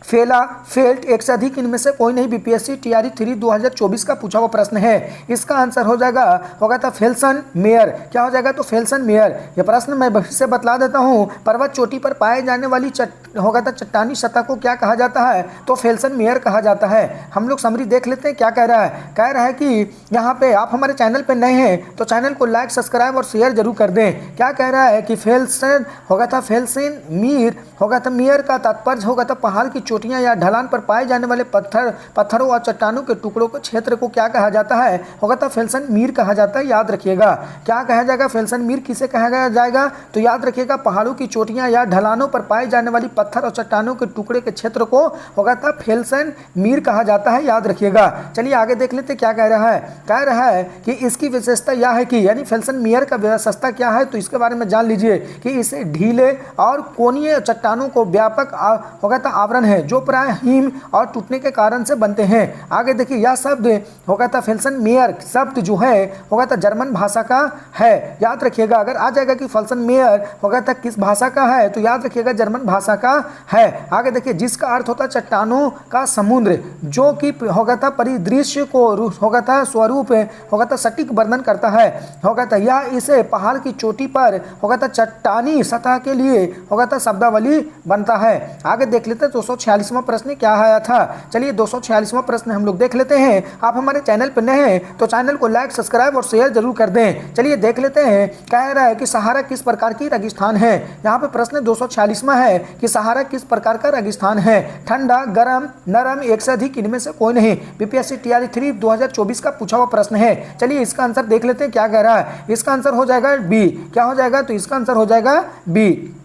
फेला, फेल्ट, एक से अधिक इनमें से कोई नहीं। बीपीएससी टीआरई 3 2024 का पूछा हुआ प्रश्न है। इसका आंसर हो जाएगा होगा था फेल्सन मेयर। क्या हो जाएगा? तो फेल्सन मेयर। यह प्रश्न मैं फिर से बतला देता हूँ। पर्वत चोटी पर पाए जाने वाली होगा था चट्टानी सतह को क्या कहा जाता है? तो फेल्सन मेयर कहा जाता है। हम लोग समरी देख लेते हैं क्या कह रहा है। कह रहा है कि यहाँ पे आप हमारे चैनल पे नए हैं तो चैनल को लाइक, सब्सक्राइब और शेयर जरूर कर दें। क्या कह रहा है कि फेल्सन होगा था फेल्सन मीर होगा था मेयर का तात्पर्य होगा था पहाड़ की चोटियां या ढलान पर पाए जाने वाले पत्थरों और चट्टानों के टुकड़ों के क्षेत्र को क्या कहा जाता है? होगा था फेल्सन मीर कहा जाता है। याद रखिएगा क्या कहा जाएगा? फेल्सन मीर किसे कहा जाएगा? तो याद रखिएगा पहाड़ों की चोटियां या ढलानों पर पाए जाने वाली पत्थर और चट्टानों के टुकड़े के क्षेत्र को होगा था फेल्सन मीर कहा जाता है। याद रखिएगा। चलिए आगे देख लेते क्या कह रहा है। कह रहा है कि इसकी विशेषता यह है कि यानी फेल्सन मीर का विशेषता क्या है? तो इसके बारे में जान लीजिए कि इसे ढीले और कोणीय चट्टानों को व्यापक होगा था आवरण है जो प्राय हिम और टूटने के कारण से बनते हैं। आगे देखिए यह शब्द होगा था फेल्सन मेयर शब्द जो है होगा था जर्मन भाषा का है। याद रखिएगा अगर आ जाएगा कि फेल्सन मेयर होगा था किस भाषा का है तो याद रखिएगा जर्मन भाषा का है। आगे देखिए जिसका अर्थ होता है चट्टानों का समुद्र जो कि होगा था परिदृश्य को होगा था स्वरूप होगा था सटीक वर्णन करता है। होगा था यह इसे पहाड़ की चोटी पर होगा था चट्टानी सतह के लिए होगा था शब्दावली बनता है। आगे देख लेते हैं 246वां प्रश्न क्या आया था। चलिए 246वां प्रश्न हम लोग देख लेते हैं। आप हमारे चैनल पर नए हैं तो चैनल को लाइक, सब्सक्राइब और शेयर जरूर कर दें। चलिए देख लेते हैं। कह रहा है कि सहारा किस प्रकार की रेगिस्तान है। यहाँ पे प्रश्न 246वां है कि सहारा किस प्रकार का रेगिस्तान है? ठंडा, गर्म, नरम, एक से अधिक इनमें से कोई नहीं। बीपीएससी टीआरई 3 2024 का पूछा हुआ प्रश्न है। चलिए इसका आंसर देख लेते हैं क्या कह रहा है। इसका आंसर हो जाएगा बी। क्या हो जाएगा? तो इसका आंसर हो जाएगा बी।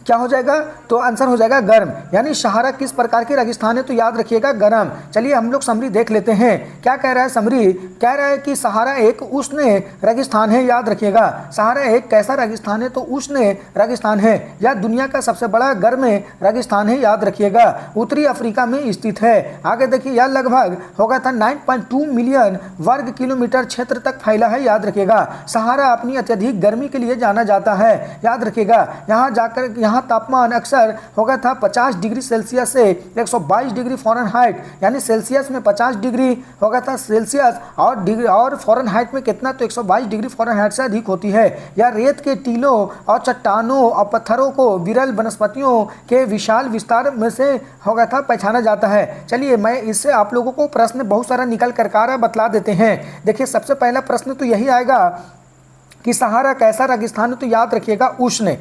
क्या हो जाएगा? तो आंसर हो जाएगा गर्म। यानी सहारा किस प्रकार की रेगिस्तान है? तो याद रखिएगा गर्म। चलिए हम लोग समरी देख लेते हैं क्या कह रहा है। समरी कह रहा है कि सहारा एक उष्ण रेगिस्तान है। याद रखिएगा सहारा एक कैसा रेगिस्तान है? तो उष्ण रेगिस्तान है। यह दुनिया का सबसे बड़ा गर्म रेगिस्तान है। याद रखिएगा उत्तरी अफ्रीका में स्थित है। आगे देखिए यह लगभग होगा था 9.2 मिलियन वर्ग किलोमीटर क्षेत्र तक फैला है। याद रखिएगा सहारा अपनी अत्यधिक गर्मी के लिए जाना जाता है। याद रखिएगा यहाँ जाकर तापमान अक्सर होगा था 50 डिग्री सेल्सियस से 122 डिग्री फ़ारेनहाइट यानी सेल्सियस में 50 डिग्री होगा था सेल्सियस और फ़ारेनहाइट में कितना? तो 122 डिग्री फ़ारेनहाइट से अधिक होती है। यह रेत के टीलों और चट्टानों और पत्थरों को विरल वनस्पतियों के विशाल विस्तार में से होगा था पहचाना जाता है। चलिए मैं इससे आप लोगों को प्रश्न बहुत सारा निकल कर कार बतला देते हैं। देखिए सबसे पहला प्रश्न तो यही आएगा कि सहारा कैसा रेगिस्तान है? तो याद रखिएगा उष्ण।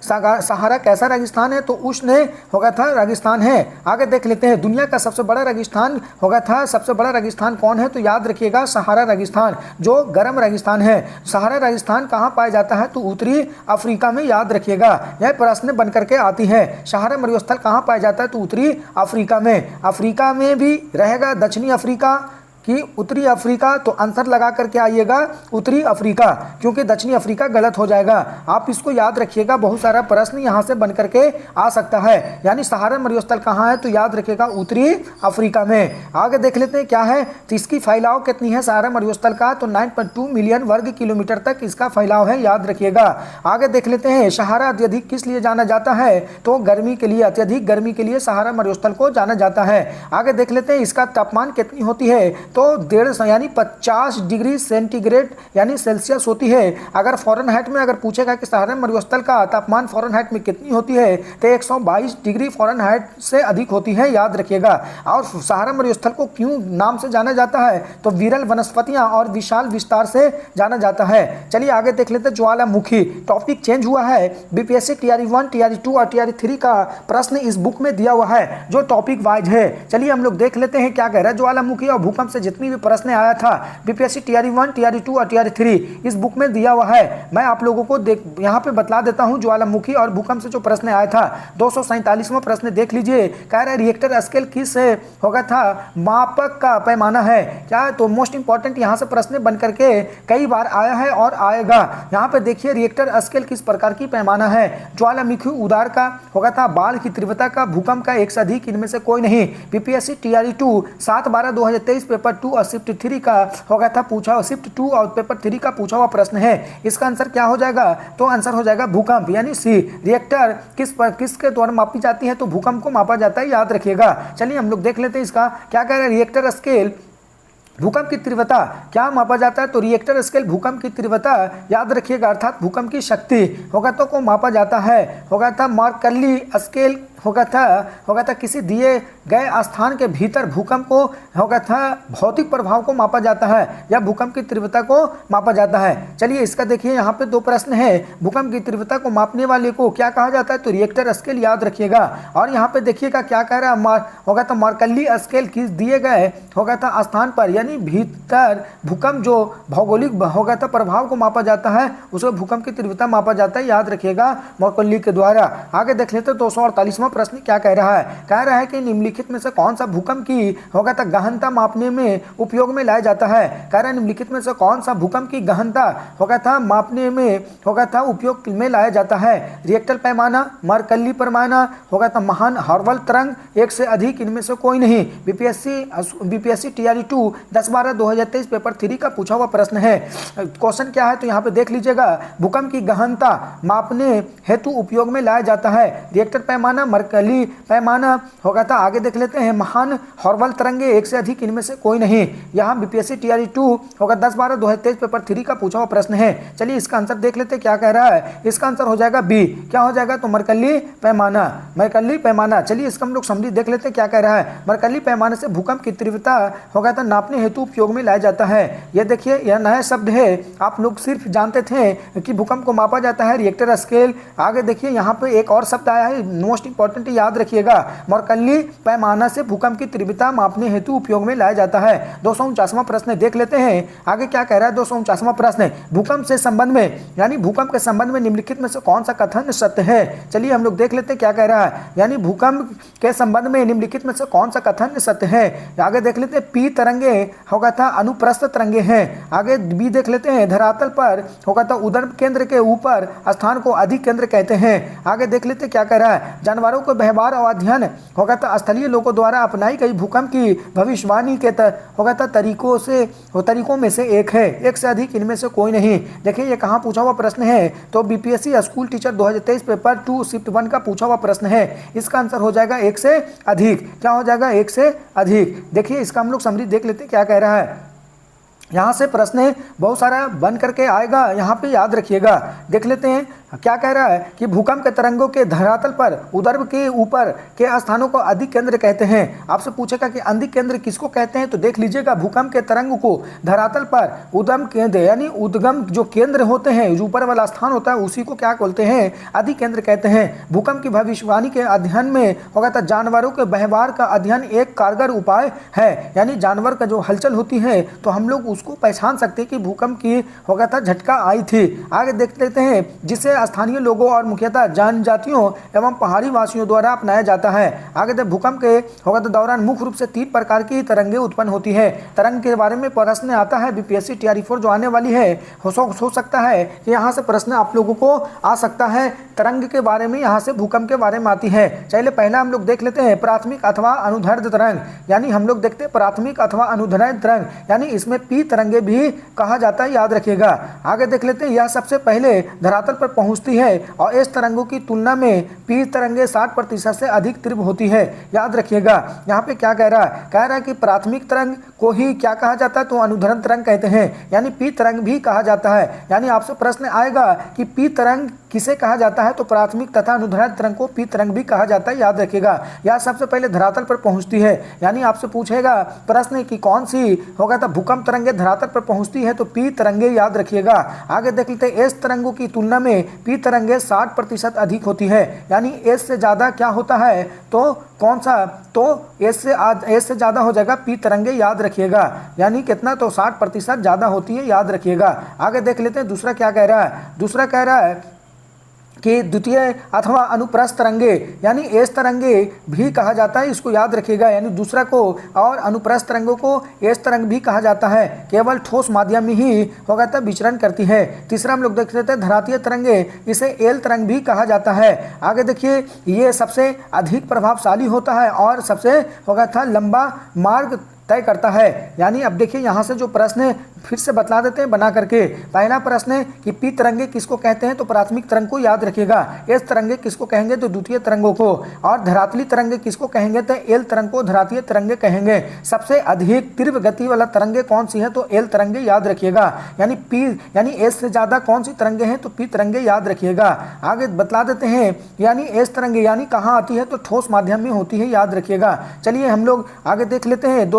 सहारा कैसा रेगिस्तान है? तो उष्ण होगा था रेगिस्तान है। आगे देख लेते हैं दुनिया का सबसे बड़ा रेगिस्तान होगा था सबसे बड़ा रेगिस्तान कौन है? तो याद रखिएगा सहारा रेगिस्तान जो गर्म रेगिस्तान है। सहारा रेगिस्तान कहाँ पाया जाता है? तो उत्तरी अफ्रीका में। याद रखिएगा यह प्रश्न बन करके आती है। सहारा मरुस्थल कहाँ पाया जाता है? तो उत्तरी अफ्रीका में। अफ्रीका में भी रहेगा दक्षिणी अफ्रीका कि उत्तरी अफ्रीका? तो आंसर लगा करके आइएगा उत्तरी अफ्रीका क्योंकि दक्षिणी अफ्रीका गलत हो जाएगा। आप इसको याद रखिएगा बहुत सारा प्रश्न यहाँ से बन करके आ सकता है। यानी सहारा मरुस्थल कहाँ है? तो याद रखिएगा उत्तरी अफ्रीका में। आगे देख लेते हैं क्या है। तो इसकी फैलाव कितनी है सहारा मरुस्थल का? तो 9.2 मिलियन वर्ग किलोमीटर तक इसका फैलाव है। याद रखिएगा। आगे देख लेते हैं सहारा अत्यधिक किस लिए जाना जाता है? तो गर्मी के लिए, अत्यधिक गर्मी के लिए सहारा मरुस्थल को जाना जाता है। आगे देख लेते हैं इसका तापमान कितनी होती है? तो 150 यानी 50 डिग्री सेंटीग्रेड यानी सेल्सियस होती है। अगर फ़ारेनहाइट में अगर पूछेगा कि सहारा मरुस्थल का तापमान फ़ारेनहाइट में कितनी होती है तो 122 डिग्री फ़ारेनहाइट से अधिक होती है। याद रखिएगा। और सहारा मरुस्थल को क्यों नाम से जाना जाता है? तो विरल वनस्पतियां और विशाल विस्तार से जाना जाता है। चलिए आगे देख लेते हैं ज्वालामुखी। टॉपिक चेंज हुआ है। बीपीएससी टीआरई 1, टीआरई 2 और टीआरई 3 का प्रश्न इस बुक में दिया हुआ है जो टॉपिक वाइज है। चलिए हम लोग देख लेते हैं क्या कह रहा है। ज्वालामुखी और भूकंप से जितनी भी प्रश्न आया था बीपीएससी टीआरई 1, टीआरई 2 और टीआरई 3 इस बुक में दिया हुआ है। मैं आप लोगों को यहाँ पे बतला देता हूँ ज्वालामुखी और भूकंप से जो प्रश्न आया था। 247वां प्रश्न देख लीजिए। कह रहा है रिएक्टर स्केल किस होगा था मापक का पैमाना है? क्या? तो मोस्ट इंपॉर्टेंट यहाँ से प्रश्न बन करके कई बार आया है और आएगा। यहाँ पे देखिए रिएक्टर स्केल किस प्रकार की पैमाना है? ज्वालामुखी उदार का होगा था, बाढ़ की तीव्रता का, भूकंप का, एक से अधिक इनमें से कोई नहीं। बीपीएससी टीआरई 2 7/12/2023 पेपर पेपर 2 और शिफ्ट 3 का हो गया था पूछा, शिफ्ट 2 और पेपर 3 का पूछा हुआ प्रश्न है। इसका आंसर क्या हो जाएगा? तो आंसर हो जाएगा भूकंप, यानी सी। रिएक्टर किसके द्वारा मापी जाती है? तो भूकंप को मापा जाता है, याद रखिएगा। चलिए हम लोग देख लेते हैं इसका क्या कह रहा है। रिएक्टर स्केल भूकंप की तीव्रता क्या मापा जाता है? तो रिएक्टर स्केल भूकंप की तीव्रता याद रखिएगा, अर्थात भूकंप की शक्ति होगा तो को मापा जाता है। होगा था मार्कली स्केल होगा था किसी दिए गए स्थान के भीतर भूकंप को होगा था भौतिक प्रभाव को मापा जाता है या भूकंप की तीव्रता को मापा जाता है। चलिए इसका देखिए, यहाँ पे दो प्रश्न है। भूकंप की तीव्रता को मापने वाले को क्या कहा जाता है? तो रिएक्टर स्केल, याद रखिएगा। और यहाँ पे देखिएगा क्या कह रहा है, होगा था मार्कली स्केल किस दिए गए होगा था स्थान पर, यानी भीतर भूकंप जो भौगोलिक होगा था प्रभाव को मापा जाता है, उसको भूकंप की तीव्रता मापा जाता है, याद रखिएगा, मार्कली के द्वारा। आगे देख लेते 248वां प्रश्न क्या कह रहा है। कह रहा है कि निम्नलिखित में से कौन सा भूकंप की होगा था गहनता मापने में उपयोग में लाया जाता है? कह रहा है निम्नलिखित में से कौन सा भूकंप की गहनता होगा था मापने में होगा था उपयोग में लाया जाता है? रिएक्टर पैमाना, मार्कली पैमाना, होगा था महान हॉर्वल तरंग, एक से अधिक, इनमें से कोई नहीं। बीपीएससी टीआरई 2 10/12/2023 पेपर 3 का पूछा हुआ प्रश्न है। क्वेश्चन क्या है तो यहाँ पे देख लीजिएगा। भूकंप की गहनता मापने हेतु उपयोग में लाया जाता है रिएक्टर पैमाना, मार्कली पैमाना होगा था। आगे देख लेते हैं महान हॉर्वल तरंगे, एक से अधिक, इनमें से कोई नहीं। यहाँ बीपीएससी टीआरई 2 होगा 10/12/2023 पेपर 3 का पूछा हुआ प्रश्न है। चलिए इसका आंसर देख लेते हैं क्या कह रहा है। इसका आंसर हो जाएगा बी। क्या हो जाएगा? तो मार्कली पैमाना, मार्कली पैमाना। चलिए इसका हम लोग समरी देख लेते हैं क्या कह रहा है। मार्कली पैमाने से भूकंप की तीव्रता होगा था नापने हेतु उपयोग में लाया जाता है। ये देखिए यह नया शब्द है, आप लोग सिर्फ जानते थे कि भूकंप को मापा जाता है रिएक्टर स्केल। आगे देखिए यहाँ पे एक और शब्द आया है, मोस्ट इंपॉर्टेंट, याद रखिएगा। मार्कली पैमाना से भूकंप की तीव्रता मापने हेतु उपयोग में लाया जाता है। 249वां प्रश्न देख लेते हैं आगे क्या कह रहा है। 249वां प्रश्न, भूकंप से संबंध में, यानी भूकंप के संबंध में निम्नलिखित में से कौन सा कथन सत्य है? चलिए हम लोग देख लेते हैं क्या कह रहा है। यानी भूकंप के संबंध में निम्नलिखित में से कौन सा कथन सत्य है? आगे देख लेते हैं पी तरंगे होगा था अनुप्रस्थ तरंगे हैं। आगे बी देख लेते हैं धरातल पर होगा था उदर केंद्र के ऊपर स्थान को अधिक केंद्र कहते हैं। आगे देख लेते हैं क्या कह रहा है। जानवरों को व्यवहार और अध्ययन होगा था स्थलीय लोगों द्वारा अपनाई गई भूकंप की भविष्यवाणी के होगा था तरीकों में से एक है, एक से अधिक, इनमें से कोई नहीं। देखिए ये कहाँ पूछा हुआ प्रश्न है? तो BPSC school teacher 2023 paper 2 shift 1 का पूछा हुआ प्रश्न है। इसका आंसर हो जाएगा एक से अधिक। क्या हो जाएगा? एक से अधिक। देखिए इसका हम लोग समरी देख लेते हैं क्या कह रहा है। यहाँ से प्रश्न बहुत सारा बन करके आएगा, यहाँ पे याद रखिएगा। देख लेते हैं क्या कह रहा है कि भूकंप के तरंगों के धरातल पर उदर्भ के ऊपर के स्थानों को अधिक केंद्र कहते हैं। आपसे पूछेगा कि अधिक केंद्र किसको कहते हैं? तो देख लीजिएगा भूकंप के तरंग को धरातल पर उद्गम केंद्र, यानी उद्गम जो केंद्र होते हैं, जो ऊपर वाला स्थान होता है, उसी को क्या बोलते हैं? अधिक केंद्र कहते हैं। भूकंप की भविष्यवाणी के अध्ययन में होगा था जानवरों के व्यवहार का अध्ययन एक कारगर उपाय है। यानी जानवर का जो हलचल होती है तो हम लोग उसको पहचान सकते हैं कि भूकंप की होगा था झटका आई थी। आगे देख लेते हैं जिसे स्थानीय लोगों और मुख्यतः जनजातियों एवं पहाड़ी वासियों द्वारा अपनाया जाता है। आगे देख भूकंप के होगा तो दौरान मुख्य रूप से 3 प्रकार की तरंगे उत्पन्न होती है। तरंग के बारे में प्रश्न आता है बीपीएससी टीआरई 4 जो आने वाली है, हो सकता है कि यहाँ से प्रश्न आप लोगों को आ सकता है। तरंग के बारे में यहाँ से भूकंप के बारे में आती है। चलिए पहला हम लोग देख लेते हैं प्राथमिक अथवा अनुदैर्ध्य तरंग, यानी हम लोग देखते हैं प्राथमिक अथवा अनुदैर्ध्य तरंग, यानी इसमें पी तरंगे भी कहा जाता है, याद रखिएगा। आगे देख लेते हैं यह सबसे पहले धरातल पर पहुंचती है और इस तरंगों की तुलना में पी तरंगे 60% से अधिक तीव्र होती है, याद रखिएगा। यहाँ पे क्या कह रहा है? कह रहा है कि प्राथमिक तरंग को ही क्या कहा जाता है? तो अनुदैर्ध्य तरंग कहते हैं, यानी पी तरंग भी कहा जाता है। यानी आपसे प्रश्न आएगा कि पी तरंग किसे कहा जाता है? तो प्राथमिक तथा अनुदैर्ध्य तरंग को पी तरंग भी कहा जाता है, याद रखिएगा। यह सबसे पहले धरातल पर पहुंचती है, यानी आपसे पूछेगा प्रश्न कि कौन सी होगा तो भूकंप तरंगे धरातल पर पहुंचती है, तो पी तरंगे, याद रखिएगा। आगे देख लेते हैं एस तरंगों की तुलना में पी तरंगे 60% अधिक होती है, यानी एस से ज़्यादा क्या होता है? तो कौन सा? तो एस से ज़्यादा हो जाएगा पी तरंगे, याद रखिएगा। यानी कितना? तो 60% ज़्यादा होती है, याद रखिएगा। आगे देख लेते हैं दूसरा क्या कह रहा है। दूसरा कह रहा है कि द्वितीय अथवा अनुप्रस्थ तरंगे, यानी एस तरंगे भी कहा जाता है, इसको याद रखिएगा। यानी दूसरा को और अनुप्रस्थ तरंगों को एस तरंग भी कहा जाता है, केवल ठोस माध्यम में ही होगा तब विचरण करती है। तीसरा हम लोग देख लेते हैं धरातीय तरंगे, इसे एल तरंग भी कहा जाता है। आगे देखिए ये सबसे अधिक प्रभावशाली होता है और सबसे होगा था लंबा मार्ग तय करता है। यानी अब देखिए यहाँ से जो प्रश्न है फिर से बतला देते हैं बना करके। पहला प्रश्न है कि पी तरंगे किसको कहते हैं, तो प्राथमिक तरंग को याद रखिएगा। एस तरंगे किसको कहेंगे, तो द्वितीय तरंगों को। और धरातली तरंगे किसको कहेंगे, तो एल तरंग को धरातीय तरंगे कहेंगे। सबसे अधिक तीव्र गति वाला तरंगे कौन सी है, तो एल तरंगे याद रखिएगा। यानी पी यानी एस से ज्यादा कौन सी तरंगे हैं, तो पी तरंगे याद रखिएगा। आगे बतला देते हैं, यानी एस तरंगे यानी कहाँ आती है, तो ठोस माध्यम में होती है, याद रखिएगा। चलिए हम लोग आगे देख लेते हैं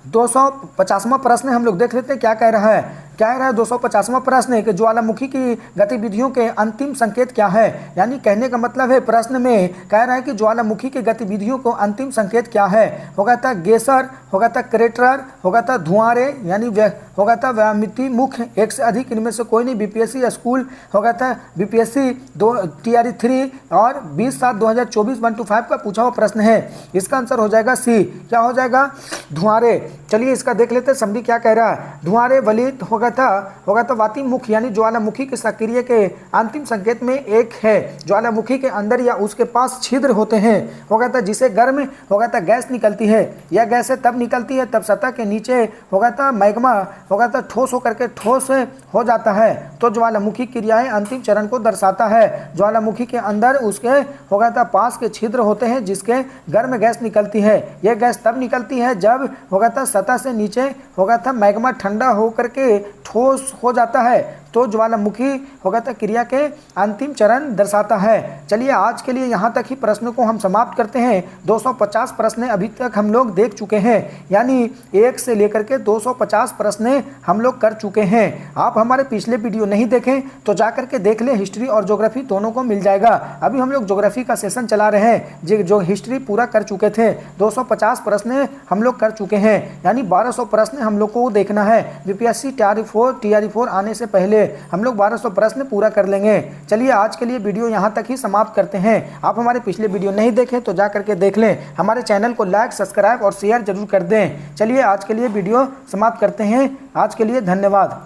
250वां प्रश्न हम लोग देख लेते हैं क्या कह रहा है। क्या कह रहा है 250वां प्रश्न है कि ज्वालामुखी की गतिविधियों के अंतिम संकेत क्या है। यानी कहने का मतलब है प्रश्न में कह रहा है कि ज्वालामुखी की गतिविधियों को अंतिम संकेत क्या है। होगा था गेसर, होगा था क्रेटर, होगा था धुआंरे, यानी होगा था व्यामिति मुख्य, एक से अधिक इनमें से कोई नहीं। बीपीएससी स्कूल होगा था बीपीएससी TRE 3 और 20/7/2024 1 to 5 का पूछा हुआ प्रश्न है। इसका आंसर हो जाएगा सी। क्या हो जाएगा, धुआंरे। चलिए इसका देख लेते हैं समझी क्या कह रहा है। धुआंरे वलित होगा था वाति मुख्य, यानी ज्वालामुखी के सक्रिय के अंतिम संकेत में एक है। ज्वालामुखी के अंदर या उसके पास छिद्र होते हैं, होगा था जिसे गर्म होगा था गैस निकलती है। यह गैस तब निकलती है तब सतह के नीचे होगा था मैग्मा होगा था ठोस होकर के ठोस हो जाता है, तो ज्वालामुखी क्रियाएं अंतिम चरण को दर्शाता है। ज्वालामुखी के अंदर उसके होगा था पास के छिद्र होते हैं जिसके गर्म गैस निकलती है। यह गैस तब निकलती है जब होगा था सतह से नीचे होगा था मैग्मा ठंडा होकर के ठोस हो जाता है, तो ज्वालामुखी होगा था क्रिया के अंतिम चरण दर्शाता है। चलिए आज के लिए यहाँ तक ही प्रश्न को हम समाप्त करते हैं। 250 प्रश्न अभी तक हम लोग देख चुके हैं, यानी 1 से लेकर के 250 प्रश्न हम लोग कर चुके हैं। आप हमारे पिछले वीडियो नहीं देखें तो जा करके देख लें, हिस्ट्री और ज्योग्राफी दोनों को मिल जाएगा। अभी हम लोग ज्योग्राफी का सेशन चला रहे हैं, जो हिस्ट्री पूरा कर चुके थे। 250 प्रश्न हम लोग कर चुके हैं, यानी 1200 प्रश्न हम लोग को देखना है। बीपीएससी TRE 4 आने से पहले हम लोग 1200 प्रश्न पूरा कर लेंगे। चलिए आज के लिए वीडियो यहाँ तक ही समाप्त करते हैं। आप हमारे पिछले वीडियो नहीं देखें तो जा करके देख लें। हमारे चैनल को लाइक, सब्सक्राइब और शेयर जरूर कर दें। चलिए आज के लिए वीडियो समाप्त करते हैं। आज के लिए धन्यवाद।